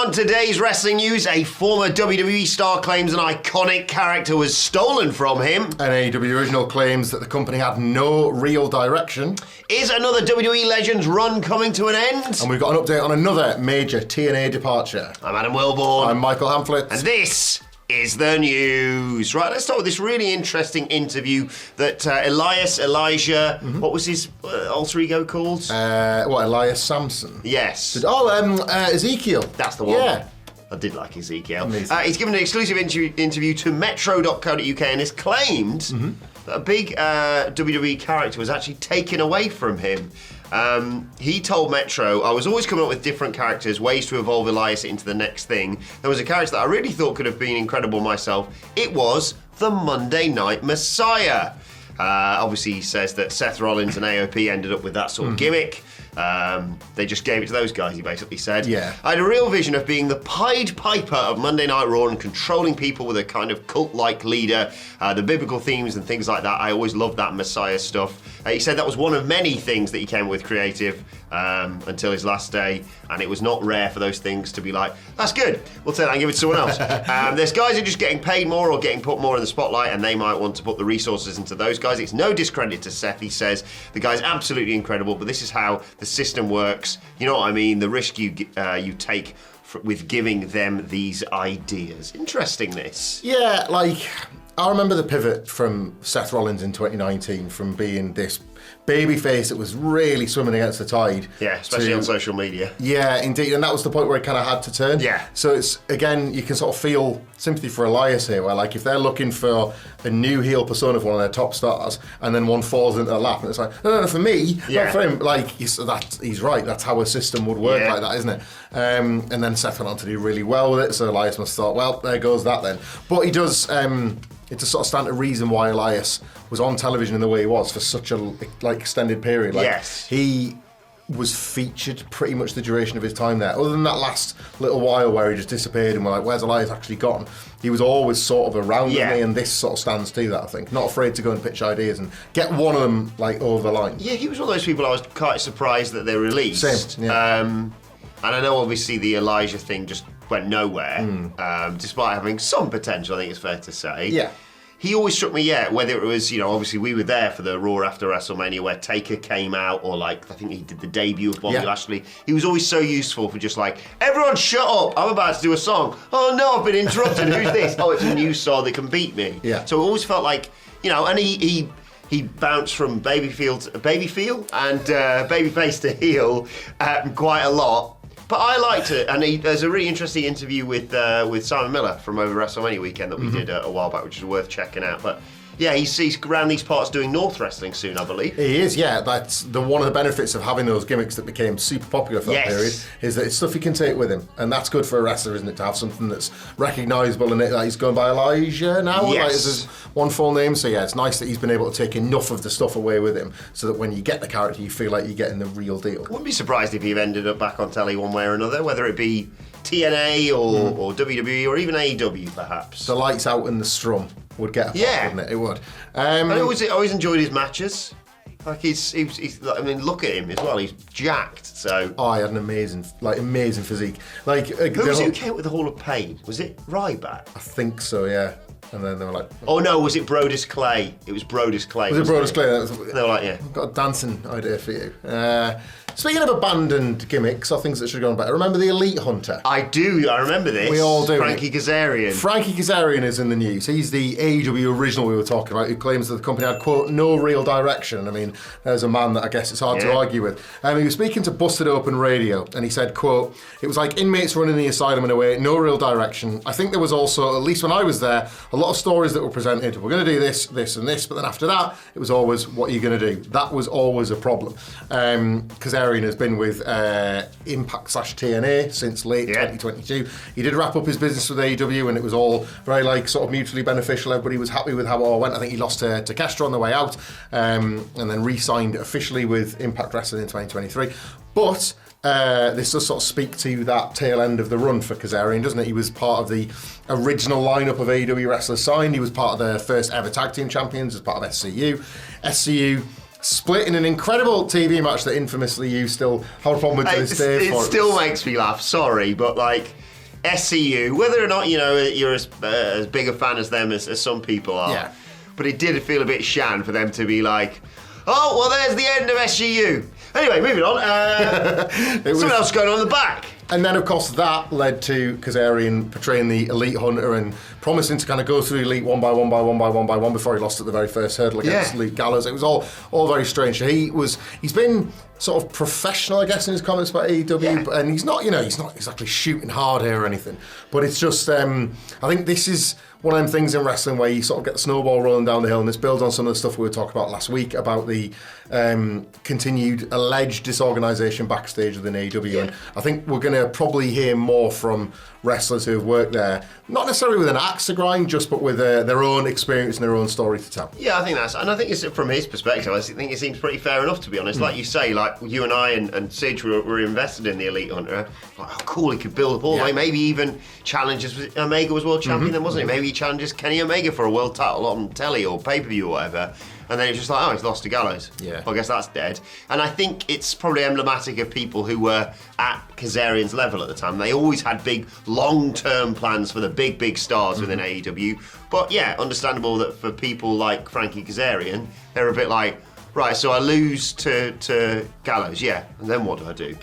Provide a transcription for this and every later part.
On today's wrestling news, a former WWE star claims an iconic character was stolen from him. An AEW original claims that the company had no real direction. Is another WWE Legends run coming to an end? And we've got an update on another major TNA departure. I'm Adam Wilborn. I'm Michael Hamflett. And this is the news. Right, let's start with this really interesting interview that Elijah, what was his alter ego called? Elias Sampson? Yes. Ezekiel. That's the one. Yeah. I did like Ezekiel. He's given an exclusive interview to Metro.co.uk and has claimed that a big WWE character was actually taken away from him. He told Metro, I was always coming up with different characters, ways to evolve Elias into the next thing. There was a character that I really thought could have been incredible myself. It was the Monday Night Messiah. Obviously, he says that Seth Rollins and AOP ended up with that sort of gimmick. They just gave it to those guys, he basically said. Yeah. I had a real vision of being the Pied Piper of Monday Night Raw and controlling people with a kind of cult-like leader, the biblical themes and things like that. I always loved that Messiah stuff. He said that was one of many things that he came with creative until his last day, and it was not rare for those things to be like, that's good, we'll take that and give it to someone else. There's guys who are just getting paid more or getting put more in the spotlight, and they might want to put the resources into those guys. It's no discredit to Seth. He says the guy's absolutely incredible, but this is how the system works. You know what I mean? The risk you take with giving them these ideas. Interesting, this. Yeah, I remember the pivot from Seth Rollins in 2019 from being this babyface that was really swimming against the tide. Yeah, especially on social media. Yeah, indeed, and that was the point where he kind of had to turn. Yeah. So it's, again, you can sort of feel sympathy for Elias here, where if they're looking for a new heel persona for one of their top stars, and then one falls into their lap, and it's like, no, for me, not for him. He's right, that's how a system would work like that, isn't it? And then Seth went on to do really well with it, so Elias must have thought, well, there goes that then. But he does... it's a sort of stand to reason why Elias was on television in the way he was for such a extended period. Yes. He was featured pretty much the duration of his time there. Other than that last little while where he just disappeared and we're like, where's Elias actually gone? He was always sort of around me, and this sort of stands to that, I think. Not afraid to go and pitch ideas and get one of them over the line. Yeah, he was one of those people I was quite surprised that they released. Same, yeah. And I know obviously the Elijah thing just went nowhere, despite having some potential, I think it's fair to say. Yeah. He always struck me, whether it was, obviously we were there for the Raw after WrestleMania where Taker came out, or I think he did the debut of Bobby Lashley. He was always so useful for just everyone shut up, I'm about to do a song. Oh no, I've been interrupted, who's this? Oh, it's a new star that can beat me. Yeah. So it always felt like, and he bounced from babyface and babyface to heel quite a lot. But I liked it, and there's a really interesting interview with Simon Miller from over WrestleMania weekend that we did a while back, which is worth checking out. But yeah, he's around these parts doing North Wrestling soon, I believe. He is, yeah. That's one of the benefits of having those gimmicks that became super popular for that period, is that it's stuff he can take with him. And that's good for a wrestler, isn't it, to have something that's recognisable and he's going by Elijah now. Yes. This is one full name, so yeah, it's nice that he's been able to take enough of the stuff away with him so that when you get the character, you feel like you're getting the real deal. Wouldn't be surprised if he ended up back on telly one way or another, whether it be TNA or WWE or even AEW, perhaps. The lights out and the strum would get a pop, wouldn't it? It would. I always enjoyed his matches. He's look at him as well. He's jacked. So. Oh, he had an amazing physique. Who was it who came up with the Hall of Pain? Was it Ryback? I think so, yeah. And then they were like... Oh no, was it Brodus Clay? It was Brodus Clay. Was it Brodus Clay? They were like, yeah. I've got a dancing idea for you. Speaking of abandoned gimmicks or things that should have gone better, remember the Elite Hunter? I do, I remember this. We all do. Frankie Kazarian. Frankie Kazarian is in the news. He's the AEW original we were talking about, who claims that the company had, quote, no real direction. I mean, there's a man that I guess it's hard to argue with. He was speaking to Busted Open Radio, and he said, quote, it was like inmates running the asylum in a way, no real direction. I think there was also, at least when I was there, a lot of stories that were presented. We're going to do this, this, and this, but then after that, it was always, what are you going to do? That was always a problem. Kazarian has been with Impact/TNA since late 2022. He did wrap up his business with AEW, and it was all very sort of mutually beneficial. Everybody was happy with how it all went. I think he lost to Castro on the way out, and then re-signed officially with Impact Wrestling in 2023. But this does sort of speak to that tail end of the run for Kazarian, doesn't it? He was part of the original lineup of AEW wrestlers signed. He was part of the first ever tag team champions as part of SCU. SCU split in an incredible TV match that infamously you still have a problem with to this day. It still makes me laugh, sorry, but SCU, whether or not, you're as big a fan as them as some people are. Yeah. But it did feel a bit shan for them to be like, oh, well, there's the end of SCU. Anyway, moving on. Something else going on in the back. And then, of course, that led to Kazarian portraying the Elite Hunter and promising to kind of go through the Elite one by one before he lost at the very first hurdle against Luke Gallows. It was all very strange. He's been sort of professional, I guess, in his comments about AEW, and he's not exactly shooting hard here or anything. But it's just, I think this is one of them things in wrestling where you sort of get the snowball rolling down the hill, and this builds on some of the stuff we were talking about last week about the continued alleged disorganisation backstage within AEW. Yeah. And I think we're going to probably hear more from wrestlers who have worked there, not necessarily with an axe to grind, but with their own experience and their own story to tell. Yeah, I think it's from his perspective, I think it seems pretty fair enough, to be honest. Like you say, like you and I and Sidge were invested in the Elite Hunter. Like, oh, cool, he could build up all the way, maybe even challenges. Omega was world champion then, wasn't he? Maybe he challenges Kenny Omega for a world title on telly or pay-per-view or whatever. And then it's just like, oh, he's lost to Gallows. Yeah. Well, I guess that's dead. And I think it's probably emblematic of people who were at Kazarian's level at the time. They always had big, long-term plans for the big stars within AEW. But yeah, understandable that for people like Frankie Kazarian, they're a bit like, right, so I lose to Gallows, and then what do I do?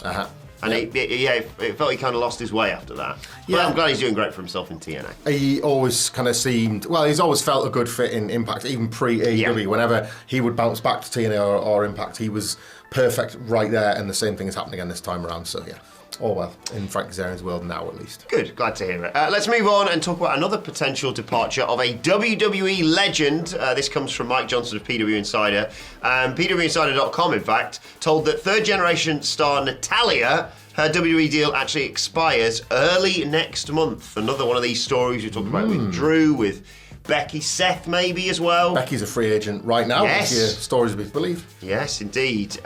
And it felt he kind of lost his way after that. But I'm glad he's doing great for himself in TNA. He always kind of he's always felt a good fit in Impact, even pre-AEW. Yeah. Whenever he would bounce back to TNA or Impact, he was perfect right there, and the same thing has happened again this time around. So yeah, all well in Frank Kazarian's world now, at least. Good, glad to hear it. Let's move on and talk about another potential departure of a WWE legend. This comes from Mike Johnson of PW Insider. PWInsider.com, in fact, told that third-generation star Natalya, her WWE deal actually expires early next month. Another one of these stories we talked about with Drew, with Becky, Seth maybe as well. Becky's a free agent right now, if your stories are to be believed. Yes, indeed.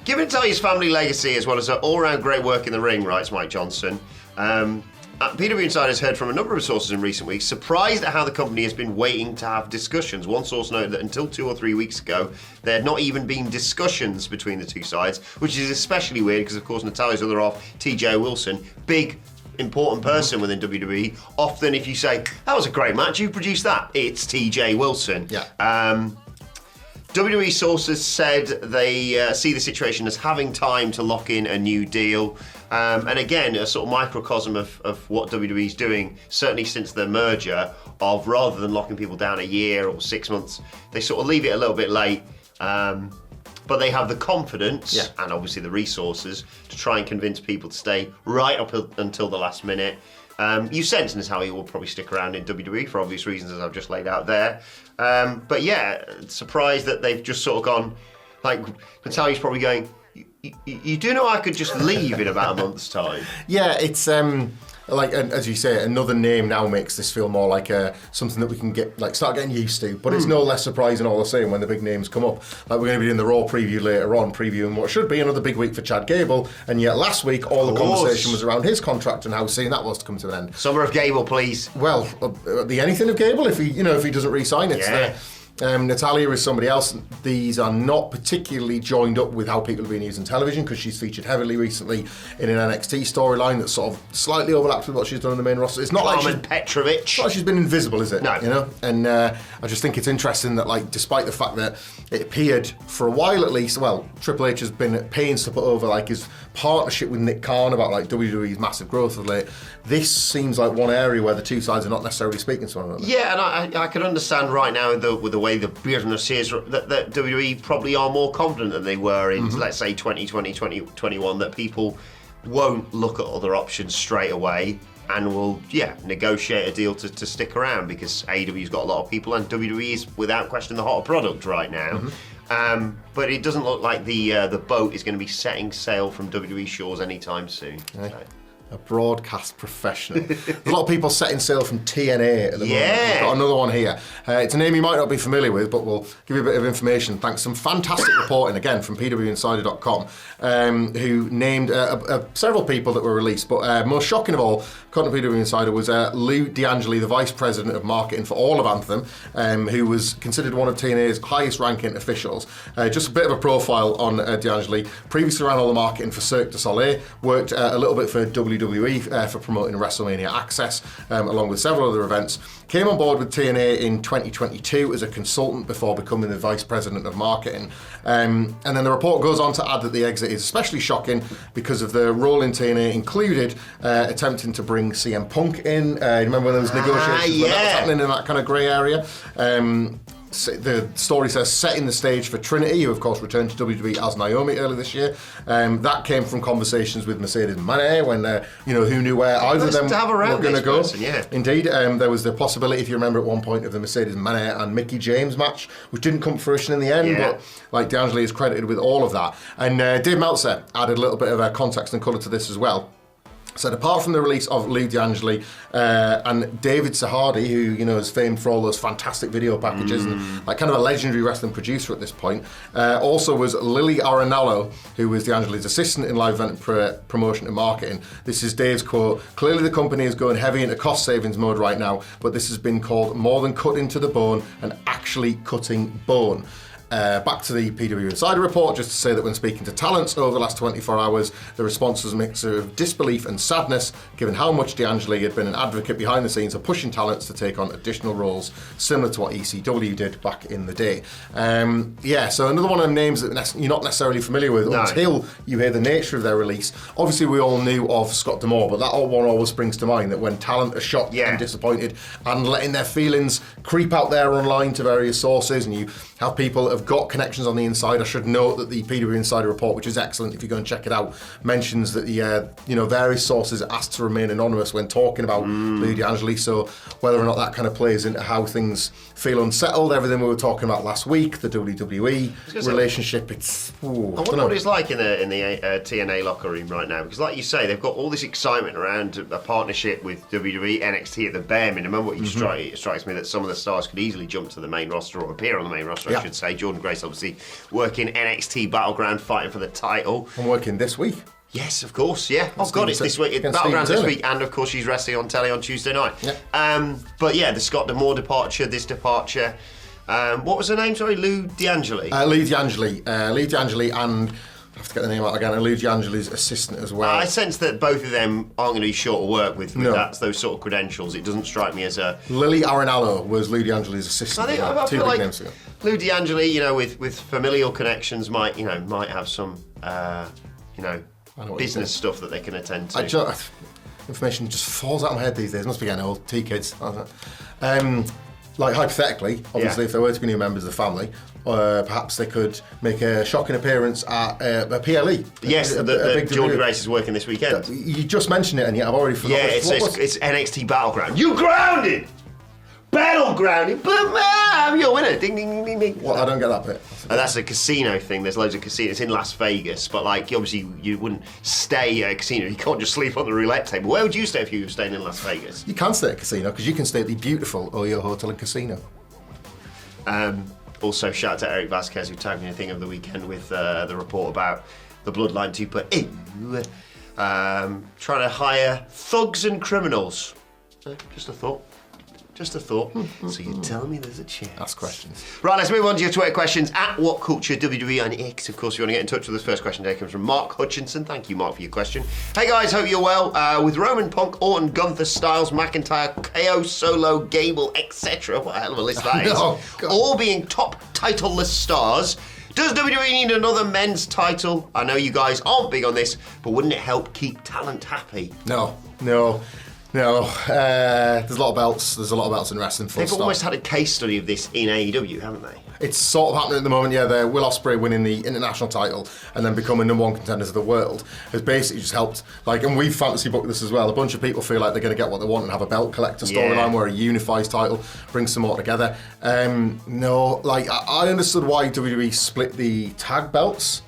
Given Natalya's family legacy as well as her all-round great work in the ring, writes Mike Johnson, PW Insider has heard from a number of sources in recent weeks, surprised at how the company has been waiting to have discussions. One source noted that until 2 or 3 weeks ago, there had not even been discussions between the two sides, which is especially weird because, of course, Natalya's other half, TJ Wilson, big, important person within WWE. Often if you say, that was a great match, you produced that, it's TJ Wilson. Yeah. WWE sources said they see the situation as having time to lock in a new deal. And again, a sort of microcosm of what WWE's doing, certainly since the merger, of rather than locking people down a year or 6 months, they sort of leave it a little bit late. But they have the confidence and obviously the resources to try and convince people to stay right up until the last minute. You sense as how he will probably stick around in WWE for obvious reasons, as I've just laid out there. But yeah, surprised that they've just sort of gone, like, Natalya's probably going, you do know I could just leave in about a month's time. Yeah, it's like, as you say, another name now makes this feel more like something that we can start getting used to. But it's no less surprising all the same when the big names come up. Like, we're going to be doing the Raw preview later on, previewing what should be another big week for Chad Gable. And yet last week, all the conversation was around his contract and how soon that was to come to an end. Summer of Gable, please. Well, the anything of Gable if he doesn't re-sign. It's there. Natalya is somebody else. These are not particularly joined up with how people have been using television, because she's featured heavily recently in an NXT storyline that sort of slightly overlaps with what she's done in the main roster. It's not like she's been invisible, is it? No. And I just think it's interesting that, like, despite the fact that it appeared for a while at least, well, Triple H has been at pains to put over like his partnership with Nick Khan about like WWE's massive growth of late. This seems like one area where the two sides are not necessarily speaking to one another. Yeah, and I can understand right now with the way the business is that WWE probably are more confident than they were in, let's say, 2020, 2021, that people won't look at other options straight away and will, negotiate a deal to stick around, because AEW's got a lot of people and WWE is, without question, the hotter product right now. But it doesn't look like the boat is going to be setting sail from WWE shores anytime soon. So. A broadcast professional. There's a lot of people setting sail from TNA at the moment. We've got another one here. It's a name you might not be familiar with, but we'll give you a bit of information thanks to some fantastic reporting, again, from PWInsider.com, who named several people that were released. But most shocking of all, according to PW Insider, was Lou D'Angeli, the Vice President of Marketing for all of Anthem, who was considered one of TNA's highest-ranking officials. Just a bit of a profile on D'Angeli. Previously ran all the marketing for Cirque du Soleil, worked a little bit for WWE WWE for promoting WrestleMania Access, along with several other events. Came on board with TNA in 2022 as a consultant before becoming the Vice President of Marketing. And then the report goes on to add that the exit is especially shocking because of the role in TNA included attempting to bring CM Punk in. Remember when there was negotiations when that was happening in that kind of grey area? The story says setting the stage for Trinity, who of course returned to WWE as Naomi earlier this year. That came from conversations with Mercedes Moné when who knew where either of them were going to go. Indeed, there was the possibility, if you remember, at one point of the Mercedes Moné and Mickie James match, which didn't come to fruition in the end. But like D'Angelo is credited with all of that, and Dave Meltzer added a little bit of context and colour to this as well. Said apart from the release of Lou D'Angeli and David Sahadi, who is famed for all those fantastic video packages and like kind of a legendary wrestling producer at this point, also was Lily Arenallo, who was D'Angeli's assistant in live event promotion and marketing. This is Dave's quote: "Clearly the company is going heavy into cost savings mode right now, but this has been called more than cutting to the bone and actually cutting bone." Back to the PW Insider report, just to say that when speaking to talents over the last 24 hours, the response was a mix of disbelief and sadness, given how much D'Angelo had been an advocate behind the scenes of pushing talents to take on additional roles, similar to what ECW did back in the day. So another one of them names that you're not necessarily familiar with until you hear the nature of their release. Obviously, we all knew of Scott D'Amore, but that one always springs to mind, that when talent are shocked and disappointed and letting their feelings creep out there online to various sources, and you have people that have got connections on the inside. I should note that the PW Insider report, which is excellent if you go and check it out, mentions that the various sources are asked to remain anonymous when talking about Lou D'Angeli. So whether or not that kind of plays into how things feel unsettled, everything we were talking about last week, the WWE relationship, I wonder what it's like in the TNA locker room right now, because like you say, they've got all this excitement around a partnership with WWE, NXT at the bare minimum. What it strikes me that some of the stars could easily jump to the main roster, or appear on the main roster, I should say. Jordan Grace obviously working NXT Battleground, fighting for the title. I'm working this week. Yes, of course, yeah. Oh God, it's this week. Battleground this week, and of course she's wrestling on telly on Tuesday night. But yeah, the Scott D'Amore departure, this departure. What was her name? Sorry, Lou D'Angeli. Lou D'Angeli, and I have to get the name out again. And Lou D'Angeli's assistant as well. I sense that both of them aren't going to be short of work with those sort of credentials. It doesn't strike me as a... Lily Arenallo was Lou D'Angeli's assistant. I two feel big like names ago. Lou D'Angeli, with familial connections, might have some, business stuff that they can attend to. Information just falls out of my head these days. Must be getting old. T-kids. Like hypothetically, obviously, if there were to be new members of the family, perhaps they could make a shocking appearance at a PLE. Yes, Jordan Grace is working this weekend. You just mentioned it, and yet I've already forgotten. Yeah, it's NXT Battleground. You grounded! Battleground! Bam! You're a winner! Ding, ding, ding, ding. Well, I don't get that bit. That's a casino thing. There's loads of casinos in Las Vegas, but obviously you wouldn't stay at a casino. You can't just sleep on the roulette table. Where would you stay if you were staying in Las Vegas? You can stay at a casino, because you can stay at the beautiful Oyo Hotel and Casino. Also, shout out to Eric Vasquez, who tagged me a thing of the weekend with the report about the Bloodline 2.0. Trying to hire thugs and criminals. Just a thought. Just a thought. So you tell me there's a chance. Ask questions. Right, let's move on to your Twitter questions at WhatCultureWWE on X. Of course, if you want to get in touch with us, first question today comes from Mark Hutchinson. Thank you, Mark, for your question. Hey guys, hope you're well. With Roman, Punk, Orton, Gunther, Styles, McIntyre, KO, Solo, Gable, etc. What a hell of a list that is. All being top titleless stars. Does WWE need another men's title? I know you guys aren't big on this, but wouldn't it help keep talent happy? No. There's a lot of belts. There's a lot of belts in wrestling. They've almost had a case study of this in AEW, haven't they? It's sort of happening at the moment. Yeah, the Will Ospreay winning the international title and then becoming #1 contenders of the world has basically just helped. And we've fantasy booked this as well. A bunch of people feel like they're going to get what they want and have a belt collector storyline where a unifies title brings them all together. I understood why WWE split the tag belts.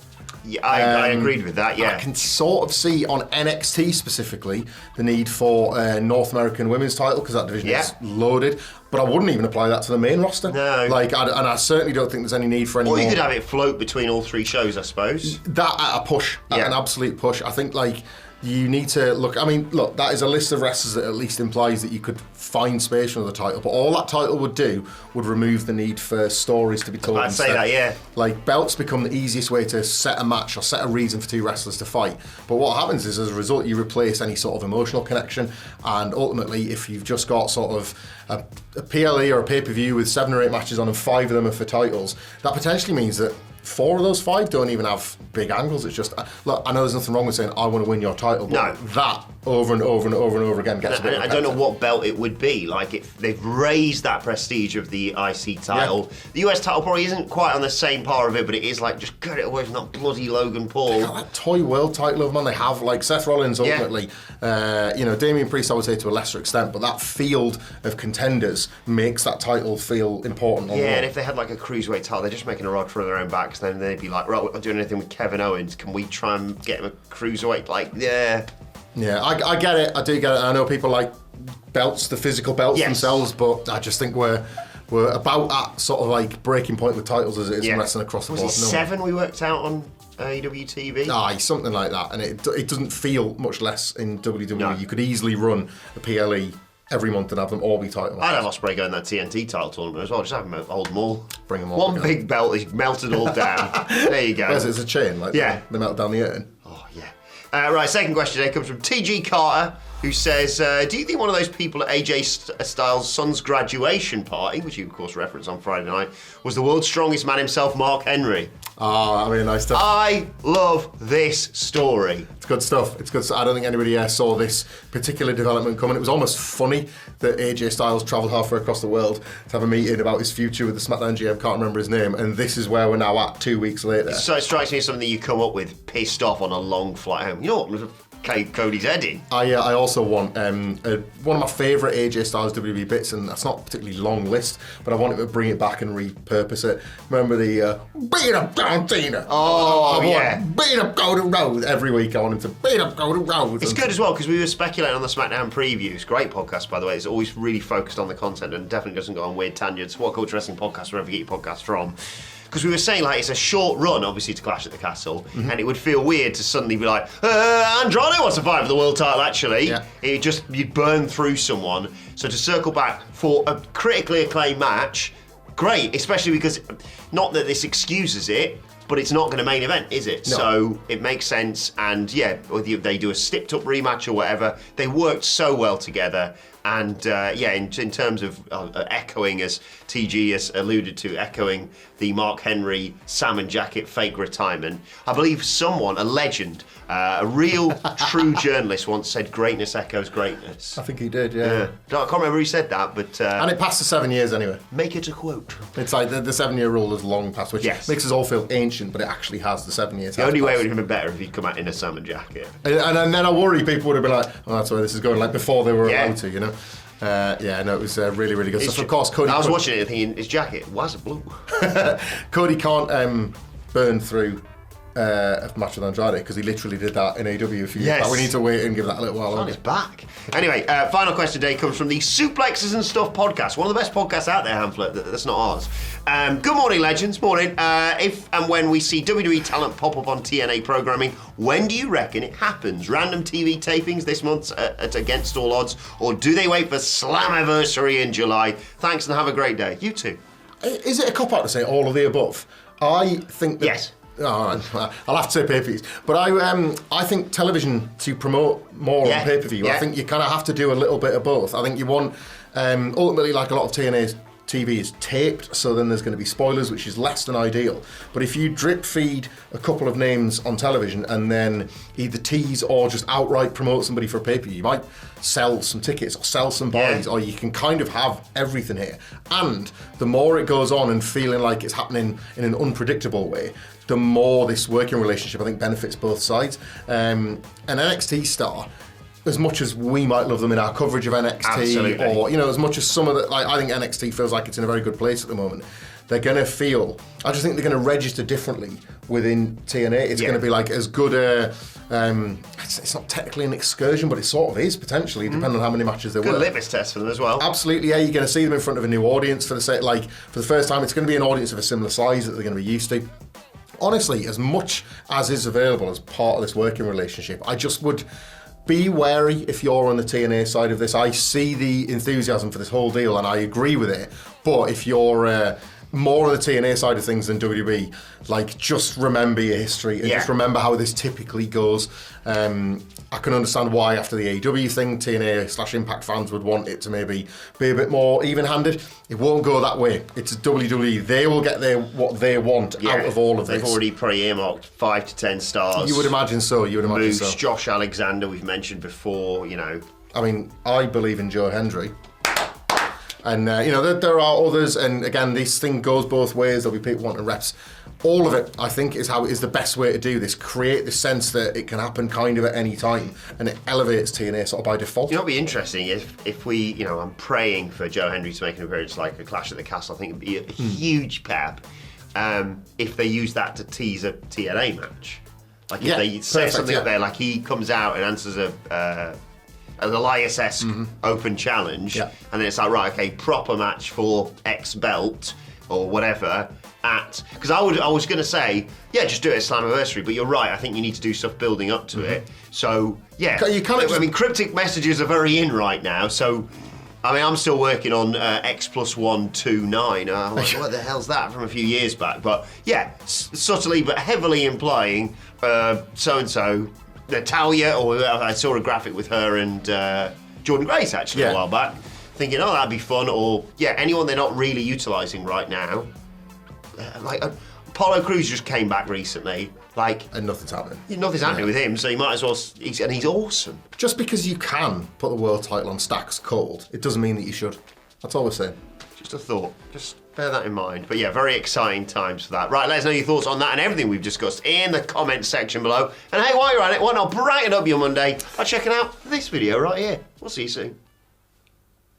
Yeah, I agreed with that, yeah. I can sort of see on NXT specifically the need for a North American women's title, because that division is loaded, but I wouldn't even apply that to the main roster. No. And I certainly don't think there's any need for any more. Or you could have it float between all three shows, I suppose. That at a push, at an absolute push. I think you need to look. I mean, look, that is a list of wrestlers that at least implies that you could find space for the title. But all that title would do would remove the need for stories to be told. I'd say that, yeah. Like, belts become the easiest way to set a match or set a reason for two wrestlers to fight. But what happens is, as a result, you replace any sort of emotional connection. And ultimately, if you've just got sort of a PLE or a pay-per-view with 7 or 8 matches on and 5 of them are for titles, that potentially means that 4 of those 5 don't even have big angles. It's just, look, I know there's nothing wrong with saying, I want to win your title, but that over and over and over and over again gets a bit I don't know what belt it would be. Like, they've raised that prestige of the IC title. Yeah. The US title probably isn't quite on the same par of it, but it is like, just get it away from that bloody Logan Paul. They got that toy world title of man. They have, like, Seth Rollins ultimately. Damian Priest, I would say to a lesser extent, but that field of contenders makes that title feel important. Yeah, and if they had like a cruiserweight title, they're just making a rod for their own backs. Then they'd be like, right, we're not doing anything with Kevin Owens. Can we try and get him a cruiserweight? Like, yeah. Yeah, I get it. I do get it. I know people like belts, the physical belts themselves, but I just think we're about that sort of like breaking point with titles as it is in wrestling across the board. Was it 7 we worked out on AEW TV? Aye, something like that. And it doesn't feel much less in WWE. No. You could easily run a PLE every month and have them all be title matches. I'd have Ospreay go in that TNT title tournament as well. Just have them hold them all. Bring them all. One big belt, he's melted all down. There you go. It's a chain, like they melt down the urn. Oh, yeah. Right, second question today comes from TG Carter, who says, do you think one of those people at AJ Styles' son's graduation party, which you of course referenced on Friday night, was the world's strongest man himself, Mark Henry? Oh, I mean, nice stuff. I love this story. It's good stuff. It's good. I don't think anybody saw this particular development coming. It was almost funny that AJ Styles travelled halfway across the world to have a meeting about his future with the SmackDown GM, can't remember his name, and this is where we're now at 2 weeks later. So it strikes me as something that you come up with pissed off on a long flight home. You know what? Cody's head in. I also want one of my favourite AJ Styles WWE bits, and that's not a particularly long list, but I want him to bring it back and repurpose it. Remember the beat up John Cena? Oh, yeah. Beat up Cody Rhodes. Every week I want him to beat up Cody Rhodes. It's good as well, because we were speculating on the SmackDown previews. Great podcast, by the way. It's always really focused on the content and definitely doesn't go on weird tangents. What Culture Wrestling Podcast, wherever you get your podcast from. Because we were saying, like, it's a short run, obviously, to Clash at the Castle, and it would feel weird to suddenly be like, Andrade wants to fight for the world title, actually. Yeah. You'd burn through someone. So to circle back for a critically acclaimed match, great, especially because, not that this excuses it, but it's not going to main event, is it? No. So it makes sense, and yeah, whether they do a stepped up rematch or whatever, they worked so well together. And in terms of echoing, as TG has alluded to, echoing the Mark Henry salmon jacket fake retirement, I believe someone, a legend, a real true journalist once said, greatness echoes greatness. I think he did, yeah. I can't remember who said that, but... and it passed the 7 years anyway. Make it a quote. It's like the 7-year rule has long passed, which makes us all feel ancient, but it actually has the 7 years. The only way it would have been better if he'd come out in a salmon jacket. And then I worry people would have been like, oh, that's where this is going, like before they were allowed to, you know? It was really, really good stuff. Of course, Cody. I was watching it thinking his jacket was blue. Cody can't burn through a match with Andrade because he literally did that in AEW a few years back. We need to wait and give that a little while longer. He's back. Anyway, final question today comes from the Suplexes and Stuff podcast, one of the best podcasts out there, Hamlet. That's not ours. Good morning, legends. Morning. If and when we see WWE talent pop up on TNA programming, when do you reckon it happens? Random TV tapings this month at Against All Odds, or do they wait for Slammiversary in July? Thanks and have a great day. You too. Is it a cop-out to say all of the above? I think that... Yes. All right. I'll have to say pay-per-views, but I think television to promote more on pay-per-view. I think you kind of have to do a little bit of both. I think you want ultimately, like a lot of TNA's TV is taped, so then there's going to be spoilers, which is less than ideal. But if you drip feed a couple of names on television and then either tease or just outright promote somebody for a pay-per-view, you might sell some tickets or sell some buys, or you can kind of have everything here. And the more it goes on and feeling like it's happening in an unpredictable way, the more this working relationship, I think, benefits both sides. An NXT star, as much as we might love them in our coverage of NXT, or as much as some of the, I think NXT feels like it's in a very good place at the moment. They're going to feel, I just think they're going to register differently within TNA. It's going to be like as good a, it's not technically an excursion, but it sort of is potentially, depending on how many matches there were. Good litmus test for them as well. Absolutely, yeah. You're going to see them in front of a new audience for the first time. It's going to be an audience of a similar size that they're going to be used to. honestly, as much as is available as part of this working relationship, I just would be wary if you're on the TNA side of this. I see the enthusiasm for this whole deal and I agree with it, but if you're more on the TNA side of things than WWE, like, just remember your history and just remember how this typically goes. I can understand why after the AEW thing, TNA/Impact fans would want it to maybe be a bit more even-handed. It won't go that way. It's WWE. They will get what they want out of all of this. They've already probably earmarked 5 to 10 stars. You would imagine so. Moose, Josh Alexander, we've mentioned before, you know. I mean, I believe in Joe Hendry. And, there are others, and again, this thing goes both ways. There'll be people wanting reps. All of it, I think, is the best way to do this. Create the sense that it can happen kind of at any time, and it elevates TNA sort of by default. You know what would be interesting if we, I'm praying for Joe Hendry to make an appearance like a Clash at the Castle. I think it'd be a huge pep if they use that to tease a TNA match. Like if they say something up there, like he comes out and answers an Elias-esque open challenge, and then it's like, right, okay, proper match for X belt or whatever because I was going to say, just do it at Slammiversary, but you're right, I think you need to do stuff building up to it. So, I mean, cryptic messages are very in right now, so, I mean, I'm still working on X+129, what the hell's that, from a few years back, but subtly but heavily implying so-and-so, Natalia, or I saw a graphic with her and Jordan Grace actually a while back, thinking, oh, that'd be fun, or anyone they're not really utilising right now. Like Apollo Crews just came back recently, and nothing's happening. Nothing's happening with him, so you might as well. And he's awesome. Just because you can put the world title on Stacks cold, it doesn't mean that you should. That's all we're saying. Just a thought. Just bear that in mind. But very exciting times for that. Right, let us know your thoughts on that and everything we've discussed in the comments section below. And hey, while you're at it, why not brighten up your Monday by checking out this video right here. We'll see you soon.